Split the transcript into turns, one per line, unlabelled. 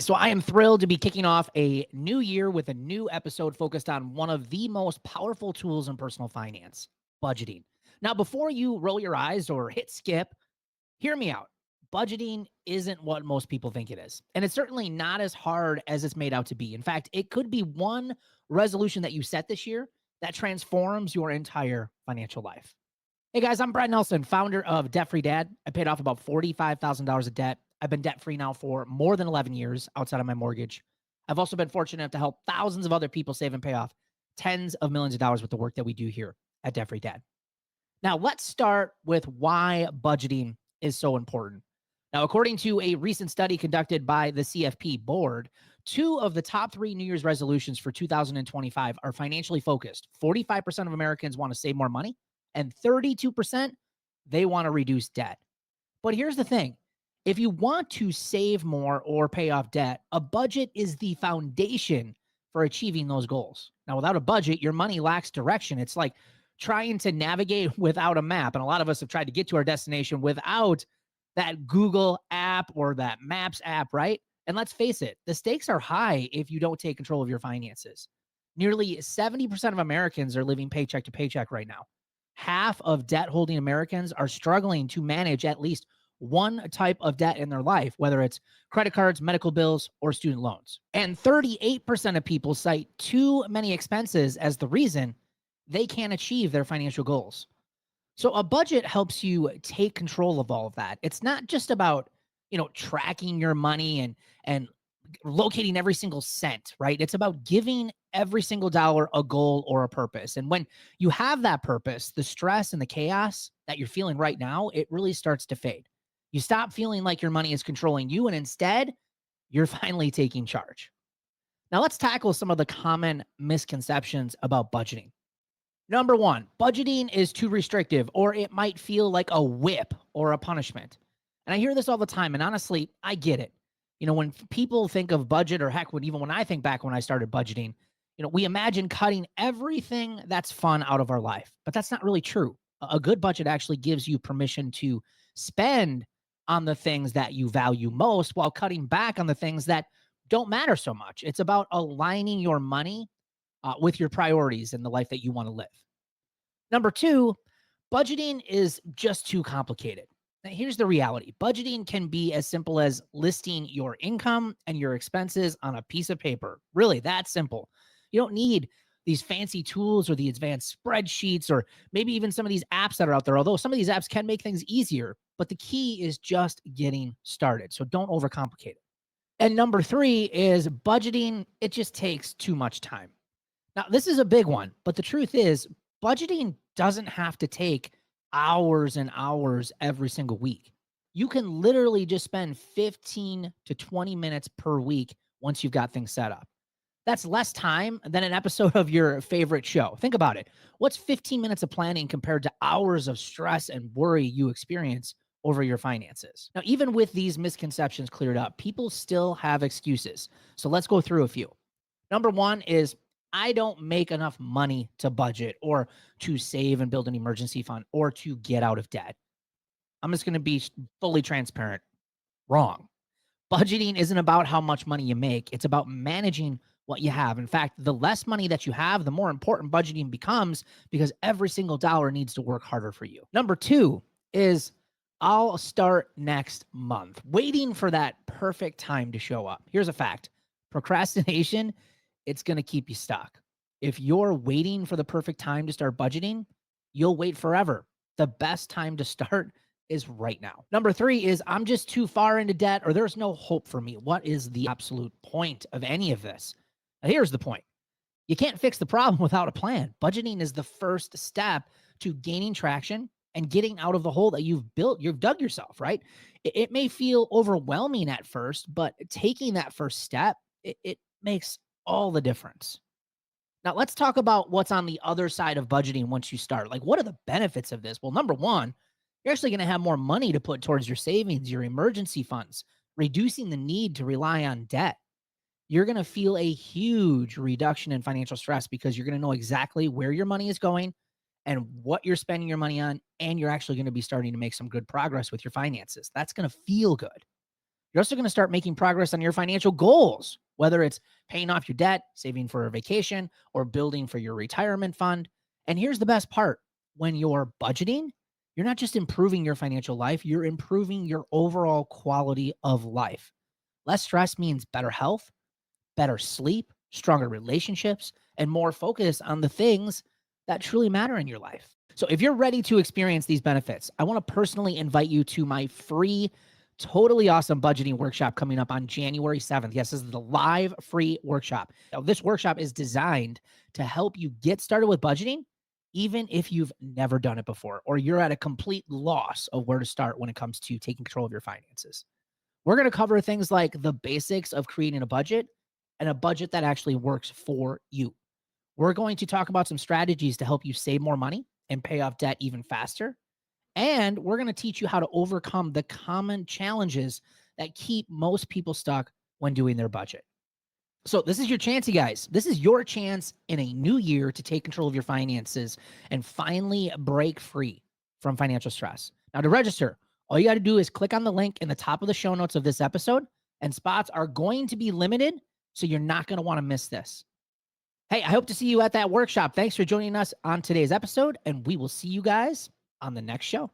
right, so I am thrilled to be kicking off a new year with a new episode focused on one of the most powerful tools in personal finance, budgeting. Now, before you roll your eyes or hit skip, hear me out. Budgeting isn't what most people think it is. And it's certainly not as hard as it's made out to be. In fact, it could be one resolution that you set this year that transforms your entire financial life. Hey guys, I'm Brett Nelson, founder of Debt Free Dad. I paid off about $45,000 of debt. I've been debt free now for more than 11 years outside of my mortgage. I've also been fortunate enough to help thousands of other people save and pay off tens of millions of dollars with the work that we do here at Debt Free Dad. Now, let's start with why budgeting is so important. Now, according to a recent study conducted by the CFP board, two of the top three New Year's resolutions for 2025 are financially focused. 45% of Americans want to save more money, and 32% they want to reduce debt. But here's the thing. If you want to save more or pay off debt, a budget is the foundation for achieving those goals. Now, without a budget, your money lacks direction. It's like trying to navigate without a map. And a lot of us have tried to get to our destination without that Google app or that Maps app, right? And let's face it, the stakes are high if you don't take control of your finances. Nearly 70% of Americans are living paycheck to paycheck right now. Half of debt holding Americans are struggling to manage at least one type of debt in their life, whether it's credit cards, medical bills, or student loans. And 38% of people cite too many expenses as the reason they can't achieve their financial goals. So a budget helps you take control of all of that. It's not just about, tracking your money and locating every single cent, right? It's about giving every single dollar a goal or a purpose. And when you have that purpose, the stress and the chaos that you're feeling right now, it really starts to fade. You stop feeling like your money is controlling you, and instead, you're finally taking charge. Now, let's tackle some of the common misconceptions about budgeting. Number one, budgeting is too restrictive, or it might feel like a whip or a punishment. And I hear this all the time. And honestly, I get it. When people think of budget, or heck, even when I think back when I started budgeting, we imagine cutting everything that's fun out of our life. But that's not really true. A good budget actually gives you permission to spend on the things that you value most while cutting back on the things that don't matter so much. It's about aligning your money with your priorities and the life that you want to live. Number two, budgeting is just too complicated. Now, here's the reality. Budgeting can be as simple as listing your income and your expenses on a piece of paper. Really, that simple. You don't need these fancy tools or the advanced spreadsheets or maybe even some of these apps that are out there, although some of these apps can make things easier. But the key is just getting started. So don't overcomplicate it. And number three is budgeting. It just takes too much time. Now, this is a big one, but the truth is, budgeting doesn't have to take hours and hours every single week. You can literally just spend 15 to 20 minutes per week once you've got things set up. That's less time than an episode of your favorite show. Think about it. What's 15 minutes of planning compared to hours of stress and worry you experience over your finances? Now, even with these misconceptions cleared up, people still have excuses. So let's go through a few. Number one is I don't make enough money to budget or to save and build an emergency fund or to get out of debt. I'm just going to be fully transparent. Wrong. Budgeting isn't about how much money you make. It's about managing what you have. In fact, the less money that you have, the more important budgeting becomes because every single dollar needs to work harder for you. Number two is I'll start next month, waiting for that perfect time to show up. Here's a fact. Procrastination, it's going to keep you stuck. If you're waiting for the perfect time to start budgeting, you'll wait forever. The best time to start is right now. Number three is I'm just too far into debt or there's no hope for me. What is the absolute point of any of this? Now, here's the point. You can't fix the problem without a plan. Budgeting is the first step to gaining traction and getting out of the hole that you've dug yourself, right? It may feel overwhelming at first, but taking that first step, it makes all the difference. Now, let's talk about what's on the other side of budgeting once you start. Like, what are the benefits of this? Well, number one, you're actually going to have more money to put towards your savings, your emergency funds, reducing the need to rely on debt. You're going to feel a huge reduction in financial stress because you're going to know exactly where your money is going and what you're spending your money on. And you're actually going to be starting to make some good progress with your finances. That's going to feel good. You're also going to start making progress on your financial goals, whether it's paying off your debt, saving for a vacation, or building for your retirement fund. And here's the best part: when you're budgeting, you're not just improving your financial life, you're improving your overall quality of life. Less stress means better health, better sleep, stronger relationships, and more focus on the things that truly matter in your life. So, if you're ready to experience these benefits, I want to personally invite you to my free, totally awesome budgeting workshop coming up on January 7th. Yes, this is the live free workshop. Now, this workshop is designed to help you get started with budgeting, even if you've never done it before, or you're at a complete loss of where to start when it comes to taking control of your finances. We're going to cover things like the basics of creating a budget and a budget that actually works for you. We're going to talk about some strategies to help you save more money and pay off debt even faster. And we're going to teach you how to overcome the common challenges that keep most people stuck when doing their budget. So, this is your chance, you guys. This is your chance in a new year to take control of your finances and finally break free from financial stress. Now, to register, all you got to do is click on the link in the top of the show notes of this episode, and spots are going to be limited. So, you're not going to want to miss this. Hey, I hope to see you at that workshop. Thanks for joining us on today's episode, and we will see you guys on the next show.